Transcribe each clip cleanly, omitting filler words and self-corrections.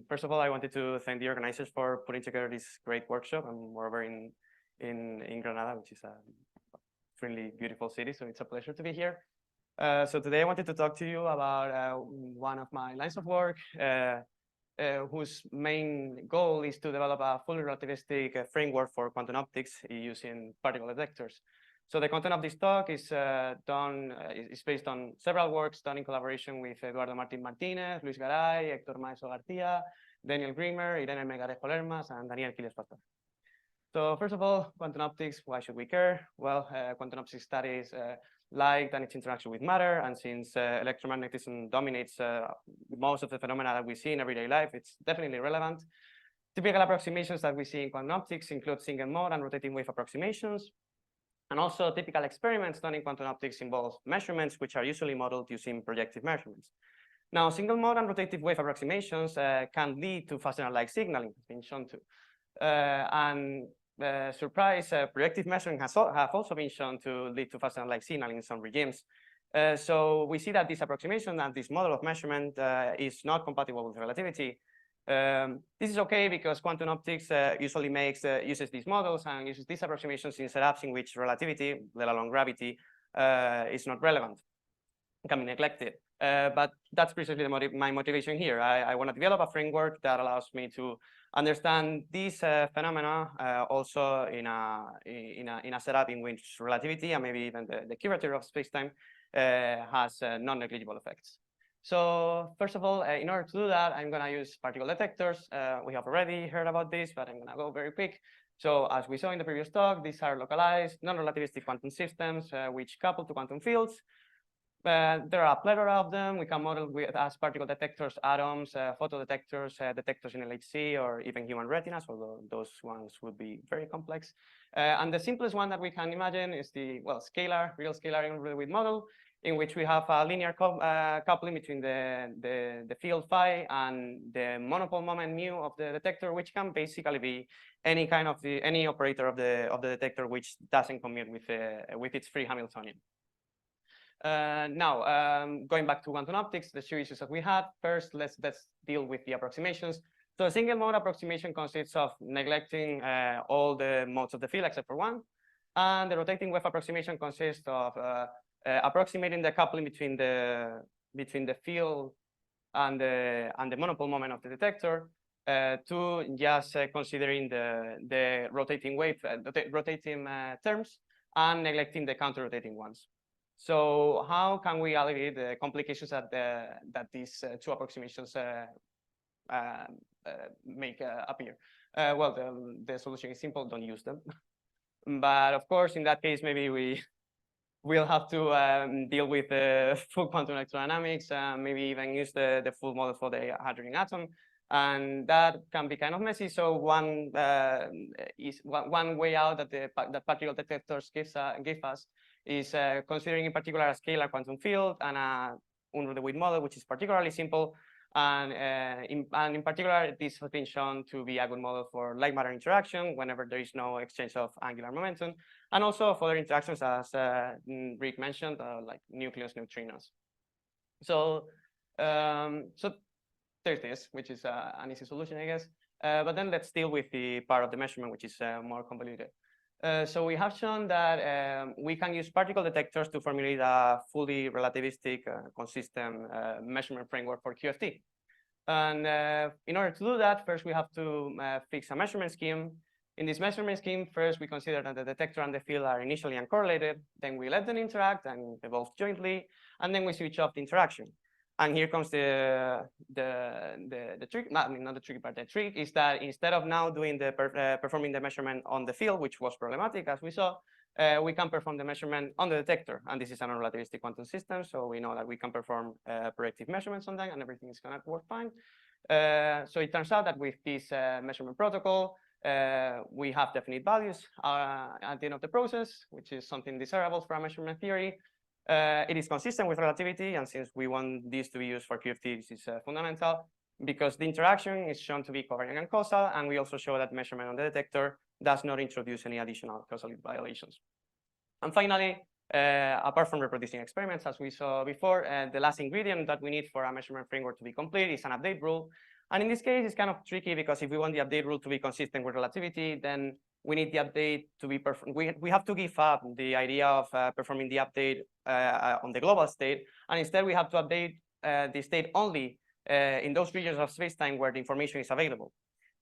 first of all, I wanted to thank the organizers for putting together this great workshop. I'm moreover in Granada, which is a extremely beautiful city, so it's a pleasure to be here. So today I wanted to talk to you about one of my lines of work, whose main goal is to develop a fully relativistic framework for quantum optics using particle detectors. So the content of this talk is based on several works done in collaboration with Eduardo Martín Martínez, Luis Garay, Héctor Maeso García, Daniel Grimmer, Irene Melgarejo Lermas, and Daniel Quiles Pastor. So first of all, quantum optics, why should we care? Well, quantum optics studies light and its interaction with matter, and since electromagnetism dominates most of the phenomena that we see in everyday life, it's definitely relevant. Typical approximations that we see in quantum optics include single mode and rotating wave approximations. And also typical experiments done in quantum optics involve measurements which are usually modeled using projective measurements. Now, single mode and rotative wave approximations can lead to fastener-like signaling, has been shown to. Surprise, projective measuring have also been shown to lead to fastener-like signaling in some regimes. So we see that this approximation and this model of measurement is not compatible with relativity. This is okay because quantum optics usually uses these models and uses these approximations in setups in which relativity, let alone gravity, is not relevant, can be neglected. But that's precisely my motivation here. I want to develop a framework that allows me to understand these phenomena also in a setup in which relativity and maybe even the curvature of spacetime has non-negligible effects. So first of all, in order to do that, I'm going to use particle detectors. We have already heard about this, but I'm going to go very quick. So as we saw in the previous talk, these are localized, non-relativistic quantum systems which couple to quantum fields. There are a plethora of them. We can model as particle detectors, atoms, photodetectors, detectors in LHC, or even human retinas, although those ones would be very complex. And the simplest one that we can imagine is the, well, real scalar Unruh-DeWitt model, in which we have a linear coupling between the field phi and the monopole moment mu of the detector, which can basically be any kind of any operator of the detector which doesn't commute with its free Hamiltonian. Now, going back to quantum optics, the two issues that we had. First, let's deal with the approximations. So a single mode approximation consists of neglecting all the modes of the field except for one. And the rotating wave approximation consists of approximating the coupling between the field and the monopole moment of the detector to just considering the rotating wave, rotating terms, and neglecting the counter-rotating ones. So how can we alleviate the complications that these two approximations make appear? Well, the solution is simple: don't use them. But of course, in that case, maybe we'll have to deal with the full quantum electrodynamics, maybe even use the full model for the hydrogen atom, and that can be kind of messy. So one way out that particle detectors give us is considering in particular a scalar quantum field and a Unruh-DeWitt model, which is particularly simple. And in particular, this has been shown to be a good model for light-matter interaction whenever there is no exchange of angular momentum, and also for other interactions, as Rick mentioned, like nucleus neutrinos. So there's this, which is an easy solution, I guess. But then let's deal with the part of the measurement, which is more convoluted. So we have shown that we can use particle detectors to formulate a fully relativistic, consistent measurement framework for QFT. And in order to do that, first we have to fix a measurement scheme. In this measurement scheme, first we consider that the detector and the field are initially uncorrelated. Then we let them interact and evolve jointly, and then we switch off the interaction. And here comes the trick. Not the tricky part. The trick is that instead of now doing performing the measurement on the field, which was problematic as we saw, we can perform the measurement on the detector. And this is a non-relativistic quantum system, so we know that we can perform projective measurements on them, and everything is going to work fine. So it turns out that with this measurement protocol, we have definite values at the end of the process, which is something desirable for a measurement theory. It is consistent with relativity, and since we want this to be used for QFT, this is fundamental because the interaction is shown to be coherent and causal, and we also show that measurement on the detector does not introduce any additional causality violations. And finally, apart from reproducing experiments, as we saw before, the last ingredient that we need for a measurement framework to be complete is an update rule. And in this case, it's kind of tricky because if we want the update rule to be consistent with relativity, then we need the update to be we have to give up the idea of performing the update on the global state, and instead we have to update the state only in those regions of space-time where the information is available.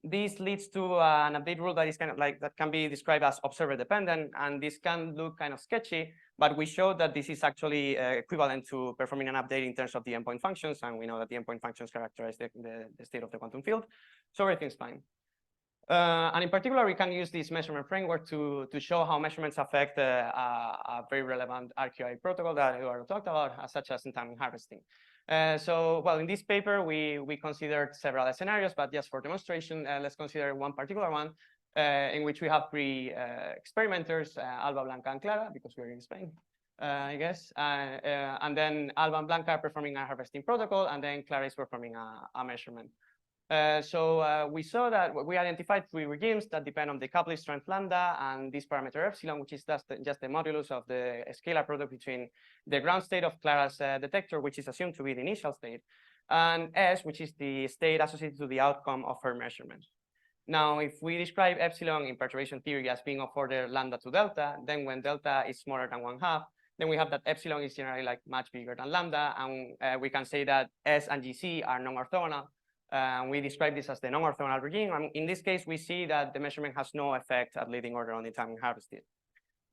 This leads to an update rule that is kind of like that can be described as observer dependent, and this can look kind of sketchy, but we show that this is actually equivalent to performing an update in terms of the endpoint functions, and we know that the endpoint functions characterize the state of the quantum field, so everything's fine. And in particular, we can use this measurement framework to show how measurements affect a very relevant RQI protocol that Eduardo talked about, such as entanglement harvesting. So, well, in this paper, we considered several scenarios, but just for demonstration, let's consider one particular one in which we have three experimenters, Alba, Blanca, and Clara, because we're in Spain, I guess. And then Alba and Blanca are performing a harvesting protocol, and then Clara is performing a measurement. So we saw that we identified three regimes that depend on the coupling strength lambda and this parameter epsilon, which is just the modulus of the scalar product between the ground state of Clara's detector, which is assumed to be the initial state, and S, which is the state associated to the outcome of her measurement. Now, if we describe epsilon in perturbation theory as being of order lambda to delta, then when delta is smaller than 1/2, then we have that epsilon is generally like much bigger than lambda, and we can say that S and GC are non-orthogonal. We describe this as the non-orthogonal regime. And in this case, we see that the measurement has no effect at leading order on the time harvested.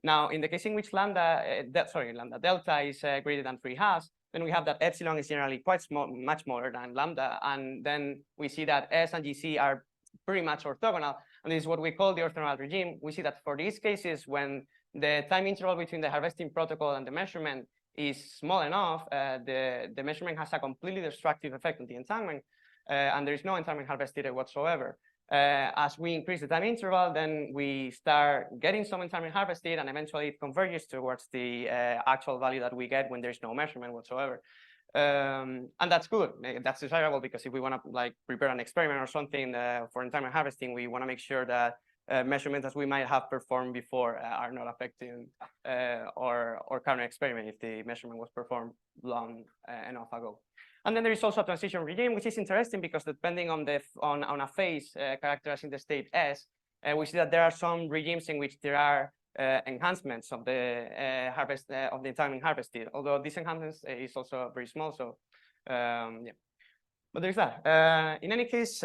Now, in the case in which lambda delta is greater than 3/2, then we have that epsilon is generally quite small, much smaller than lambda. And then we see that S and GC are pretty much orthogonal. And this is what we call the orthogonal regime. We see that for these cases, when the time interval between the harvesting protocol and the measurement is small enough, the measurement has a completely destructive effect on the entanglement. And there is no entanglement harvested whatsoever. As we increase the time interval, then we start getting some entanglement harvested, and eventually it converges towards the actual value that we get when there's no measurement whatsoever. And that's good. That's desirable because if we want to like prepare an experiment or something for entanglement harvesting, we want to make sure that measurements that we might have performed before are not affecting or current experiment if the measurement was performed long enough ago. And then there is also a transition regime, which is interesting because depending on a phase characterizing the state S, we see that there are some regimes in which there are enhancements of the of the entanglement harvested. Although this enhancement is also very small, so yeah. But there's that. In any case,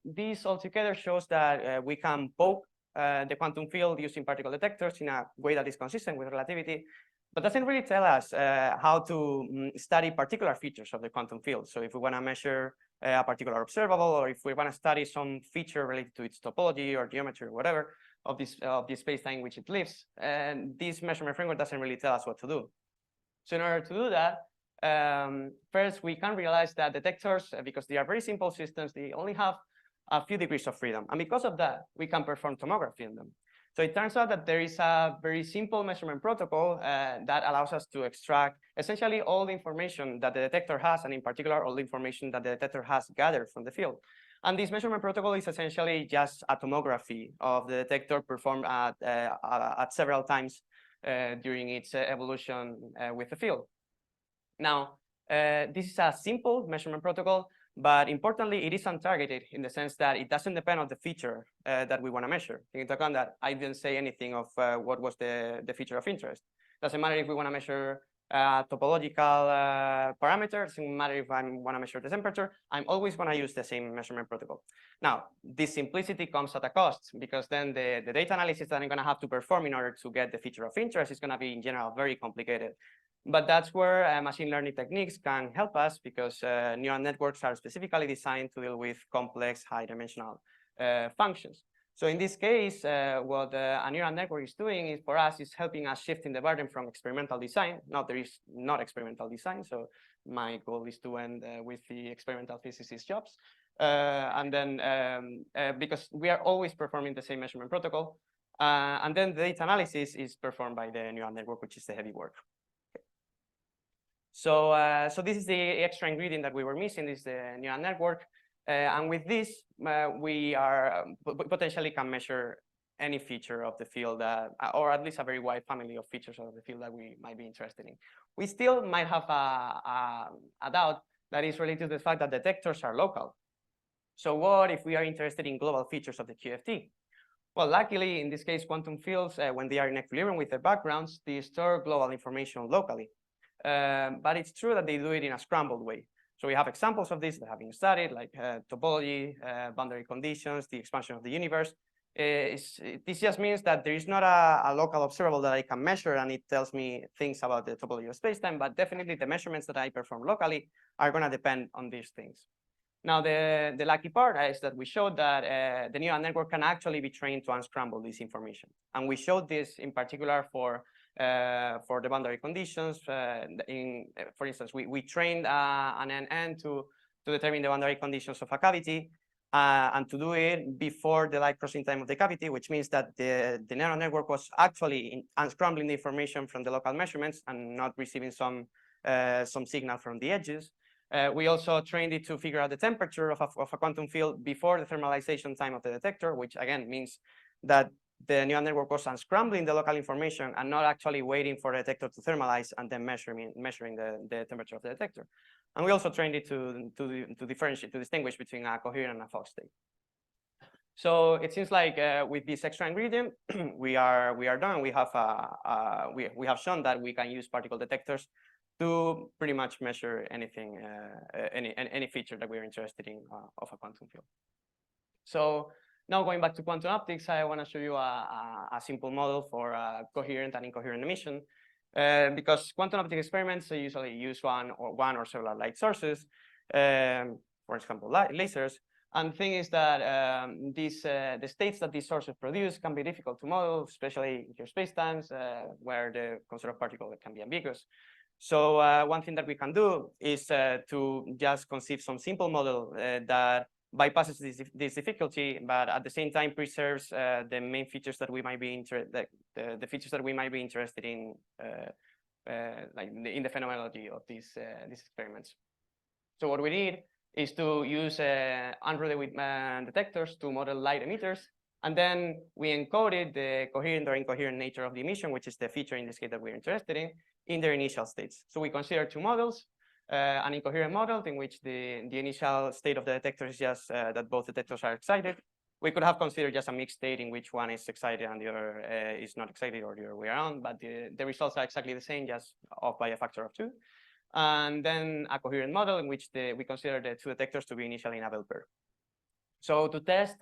this altogether shows that we can poke the quantum field using particle detectors in a way that is consistent with relativity, but doesn't really tell us how to study particular features of the quantum field. So if we want to measure a particular observable, or if we want to study some feature related to its topology or geometry or whatever of this space-time in which it lives, and this measurement framework doesn't really tell us what to do. So in order to do that, first we can realize that detectors, because they are very simple systems, they only have a few degrees of freedom, and because of that, we can perform tomography in them. So it turns out that there is a very simple measurement protocol that allows us to extract essentially all the information that the detector has, and in particular, all the information that the detector has gathered from the field. And this measurement protocol is essentially just a tomography of the detector performed at several times during its evolution with the field. Now, this is a simple measurement protocol, but importantly, it is untargeted in the sense that it doesn't depend on the feature that we want to measure. Taking into account that I didn't say anything of what was the feature of interest. Doesn't matter if we want to measure topological parameter, doesn't matter if I want to measure the temperature, I'm always going to use the same measurement protocol. Now, this simplicity comes at a cost, because then the data analysis that I'm going to have to perform in order to get the feature of interest is going to be in general very complicated. But that's where machine learning techniques can help us, because neural networks are specifically designed to deal with complex high-dimensional functions. So in this case, what a neural network is doing is, for us, is helping us shifting the burden from experimental design. Now, there is not experimental design, so my goal is to end with the experimental physicist jobs. And then, because we are always performing the same measurement protocol, and then the data analysis is performed by the neural network, which is the heavy work. So, so this is the extra ingredient that we were missing, is the neural network. And with this, we are potentially can measure any feature of the field, or at least a very wide family of features of the field that we might be interested in. We still might have a doubt that is related to the fact that detectors are local. So what if we are interested in global features of the QFT? Well, luckily, in this case, quantum fields, when they are in equilibrium with their backgrounds, they store global information locally. But it's true that they do it in a scrambled way. So we have examples of this that have been studied, like topology, boundary conditions, the expansion of the universe. This just means that there is not a local observable that I can measure and it tells me things about the topology of spacetime, but definitely the measurements that I perform locally are going to depend on these things. Now, the lucky part is that we showed that the neural network can actually be trained to unscramble this information. And we showed this in particular for the boundary conditions. For instance, we trained an NN to determine the boundary conditions of a cavity and to do it before the light crossing time of the cavity, which means that the neural network was actually unscrambling the information from the local measurements and not receiving some signal from the edges. We also trained it to figure out the temperature of a quantum field before the thermalization time of the detector, which again means that the neural network was unscrambling the local information and not actually waiting for the detector to thermalize and then measuring the temperature of the detector. And we also trained it to differentiate, to distinguish between a coherent and a Fock state. So it seems like with this extra ingredient, we are done. We have shown that we can use particle detectors to pretty much measure anything, any feature that we're interested in of a quantum field. So now going back to quantum optics, I want to show you a simple model for coherent and incoherent emission, because quantum optic experiments usually use one or several light sources, for example, lasers. And the thing is that the states that these sources produce can be difficult to model, especially in your spacetimes where the conserved particle can be ambiguous. So one thing that we can do is to just conceive some simple model that bypasses this difficulty, but at the same time preserves the main features that we might be interested, the features that we might be interested in, like in the phenomenology of these experiments. So what we need is to use Unruh-DeWitt detectors to model light emitters, and then we encoded the coherent or incoherent nature of the emission, which is the feature in this case that we're interested in their initial states. So we consider two models, an incoherent model in which the initial state of the detector is just that both detectors are excited. We could have considered just a mixed state in which one is excited and the other is not excited, or the other way around, but the results are exactly the same, just off by a factor of 2. And then a coherent model in which we consider the two detectors to be initially in a bell pair. So to test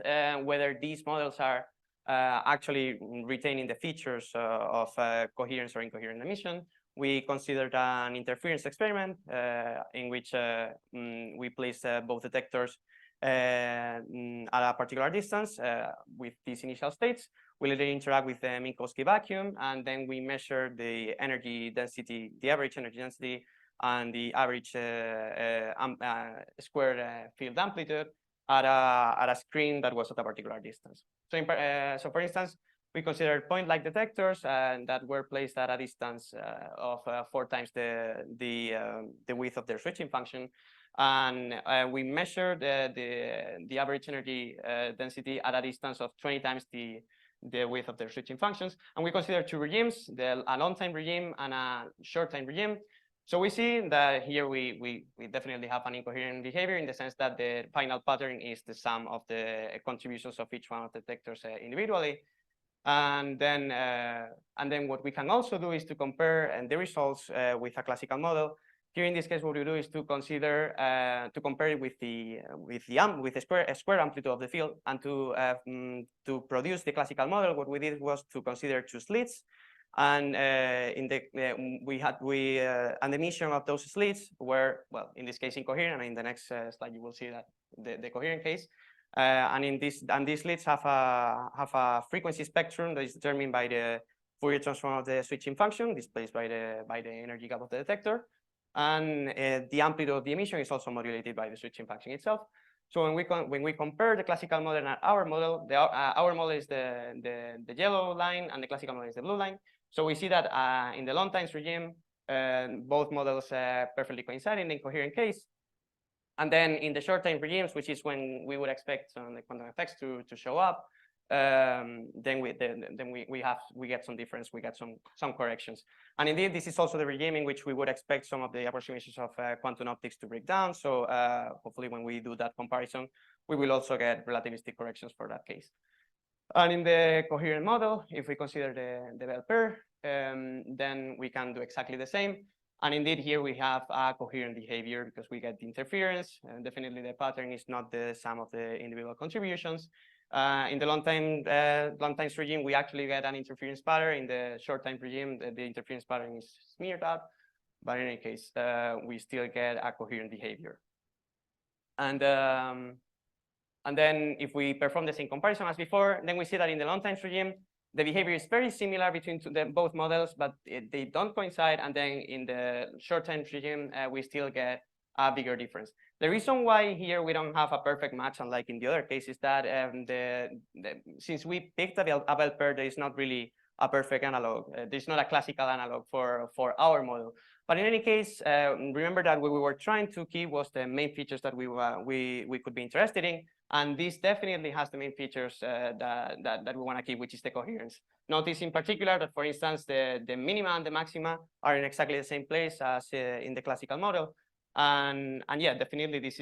whether these models are actually retaining the features of coherence or incoherent emission, we considered an interference experiment in which we place both detectors at a particular distance with these initial states. We let it interact with the Minkowski vacuum, and then we measure the energy density, the average energy density, and the average squared field amplitude at a screen that was at a particular distance. So, so for instance, we considered point-like detectors that were placed at a distance of 4 times the width of their switching function, and we measured the average energy density at a distance of 20 times the width of their switching functions. And we considered 2 regimes, a long-time regime and a short-time regime. So we see that here we definitely have an incoherent behavior in the sense that the final pattern is the sum of the contributions of each one of the detectors individually. And then what we can also do is to compare the results with a classical model. Here in this case, what we do is to consider to compare it with the square amplitude of the field, and to produce the classical model. What we did was to consider 2 slits, and and the emission of those slits were, well, in this case incoherent, and in the next slide you will see that the coherent case. And these slits have a frequency spectrum that is determined by the Fourier transform of the switching function displaced by the energy gap of the detector, and the amplitude of the emission is also modulated by the switching function itself. So when we compare the classical model and our model, our model is the yellow line and the classical model is the blue line. So we see that in the long times regime, both models perfectly coincide in the incoherent case. And then in the short time regimes, which is when we would expect some the quantum effects to show up, then we get some difference, we get some corrections. And indeed, this is also the regime in which we would expect some of the approximations of quantum optics to break down. So hopefully when we do that comparison, we will also get relativistic corrections for that case. And in the coherent model, if we consider the bell pair, then we can do exactly the same. And indeed, here we have a coherent behavior because we get the interference. And definitely, the pattern is not the sum of the individual contributions. In the long times regime, we actually get an interference pattern. In the short time regime, the interference pattern is smeared out. But in any case, we still get a coherent behavior. And then if we perform the same comparison as before, then we see that in the long times regime, the behavior is very similar between both models, but they don't coincide. And then in the short time regime, we still get a bigger difference. The reason why here we don't have a perfect match, unlike in the other case, is that since we picked a bell pair, there is not really a perfect analog. There's not a classical analog for our model. But in any case, remember that what we were trying to keep was the main features that we could be interested in. And this definitely has the main features that we want to keep, which is the coherence. Notice in particular that, for instance, the minima and the maxima are in exactly the same place as in the classical model. And yeah, definitely this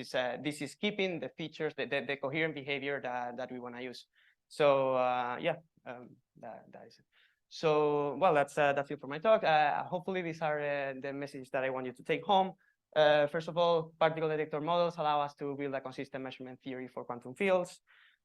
is keeping the features, the coherent behavior that we want to use. So yeah, that is it. So well, that's it for my talk. Hopefully these are the messages that I want you to take home. First of all, particle detector models allow us to build a consistent measurement theory for quantum fields.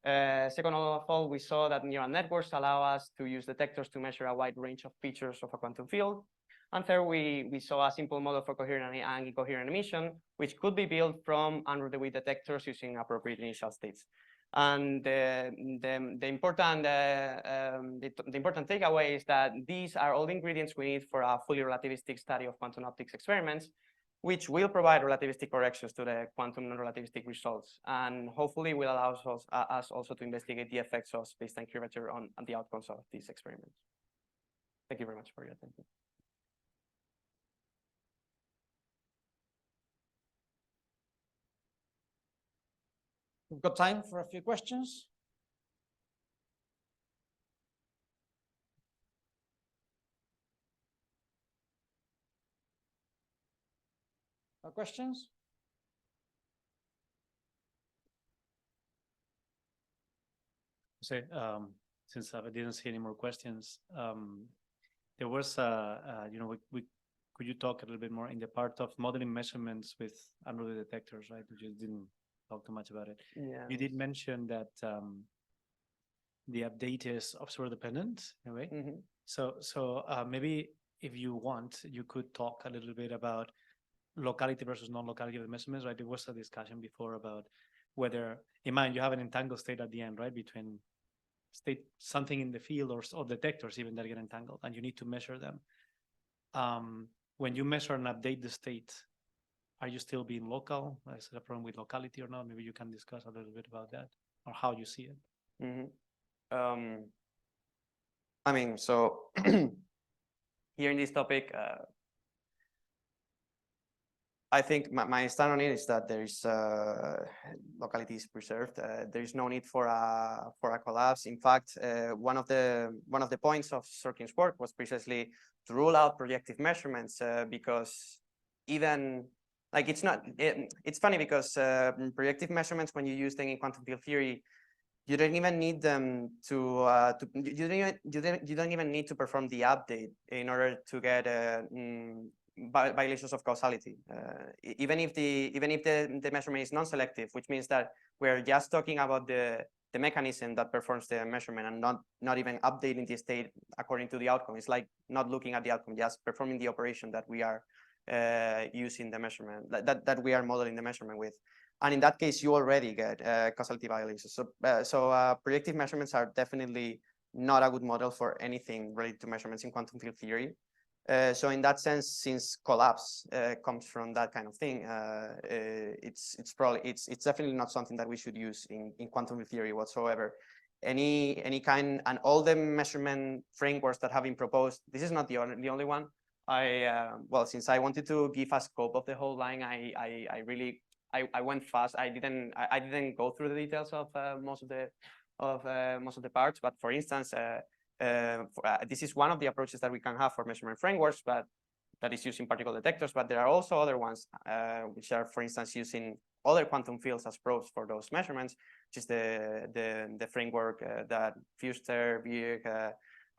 Second of all, we saw that neural networks allow us to use detectors to measure a wide range of features of a quantum field. And third, we saw a simple model for coherent and incoherent emission, which could be built from Unruh-DeWitt detectors using appropriate initial states. And the important takeaway is that these are all the ingredients we need for a fully relativistic study of quantum optics experiments, which will provide relativistic corrections to the quantum non-relativistic results, and hopefully will allow us also to investigate the effects of space-time curvature on the outcomes of these experiments. Thank you very much for your attention. We've got time for a few questions. No questions? So, since I didn't see any more questions, there was, could you talk a little bit more in the part of modeling measurements with Unruh-DeWitt detectors, right? You just didn't talk too much about it. Yeah. You did mention that the update is observer dependent in a way. Mm-hmm. So maybe if you want, you could talk a little bit about locality versus non-locality of the measurements, right? There was a discussion before about whether, in mind, you have an entangled state at the end, right? Between state something in the field or detectors even that get entangled, and you need to measure them. When you measure and update the state, are you still being local? Is it a problem with locality or not? Maybe you can discuss a little bit about that or how you see it. Mm-hmm. I mean, so here in this topic, I think my stand on it is that there is locality is preserved. There is no need for a collapse. In fact, one of the points of Sorkin's work was precisely to rule out projective measurements because even like it's funny because projective measurements, when you use them in quantum field theory, you don't even need them you don't even need to perform the update in order to get violations of causality. Even if the measurement is non-selective, which means that we're just talking about the mechanism that performs the measurement and not even updating the state according to the outcome. It's like not looking at the outcome, just performing the operation that we are using the measurement that we are modeling the measurement with. And in that case, you already get causality violations. So projective measurements are definitely not a good model for anything related to measurements in quantum field theory. So in that sense, since collapse comes from that kind of thing, it's definitely not something that we should use in quantum field theory whatsoever. Any kind, and all the measurement frameworks that have been proposed, this is not the only one. Well, since I wanted to give a scope of the whole line, I went fast. I didn't go through the details of most of the parts, but for instance, this is one of the approaches that we can have for measurement frameworks, but that is using particle detectors. But there are also other ones which are, for instance, using other quantum fields as probes for those measurements, which is the framework that Fuster, Birk,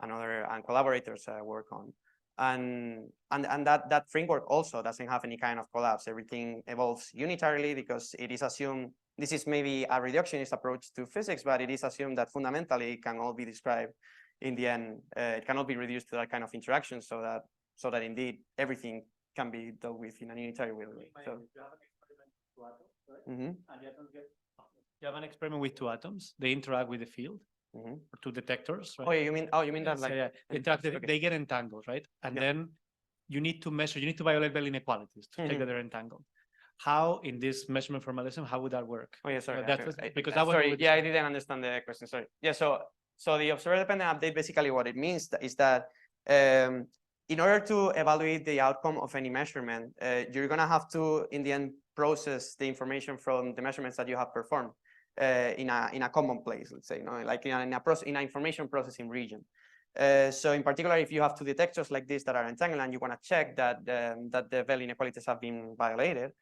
and collaborators work on. And that framework also doesn't have any kind of collapse. Everything evolves unitarily because it is assumed, this is maybe a reductionist approach to physics, but it is assumed that fundamentally it can all be described in the end. It cannot be reduced to that kind of interaction, so that indeed everything can be dealt with in a unitary way. So, and you have an experiment with two atoms, they interact with the field. Or two detectors, right? You mean that, like, So, yeah, they get entangled, right? And then you need to measure, you need to violate Bell inequalities to check that they're entangled. How in this measurement formalism, how would that work? Oh yeah, sorry. Because that was sorry, yeah, I didn't understand the question. Sorry. Yeah, so the observer dependent update, basically what it means is that in order to evaluate the outcome of any measurement, you're gonna have to, in the end, process the information from the measurements that you have performed in a common place, let's say, like in an information processing region. So in particular, if you have two detectors like this that are entangled and you want to check that the Bell inequalities have been violated,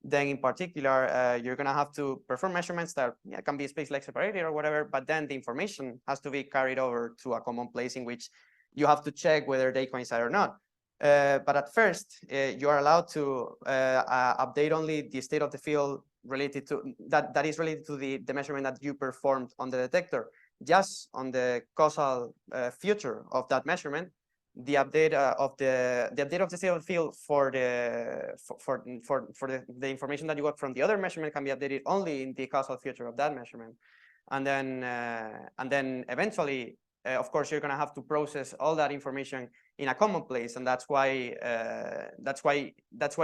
then in particular, you're going to have to perform measurements that can be space-like separated or whatever, but then the information has to be carried over to a common place in which you have to check whether they coincide or not. But at first, you are allowed to update only the state of the field related to that is related to the measurement that you performed on the detector. Just on the causal future of that measurement, the update of the state of the field for the information that you got from the other measurement can be updated only in the causal future of that measurement, and then eventually, of course, you're going to have to process all that information in a common place, and that's why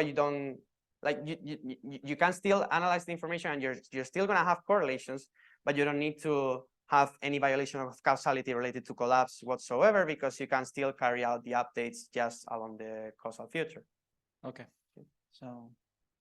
you don't, like, you can still analyze the information and you're still going to have correlations, but you don't need to have any violation of causality related to collapse whatsoever, because you can still carry out the updates just along the causal future. Okay, so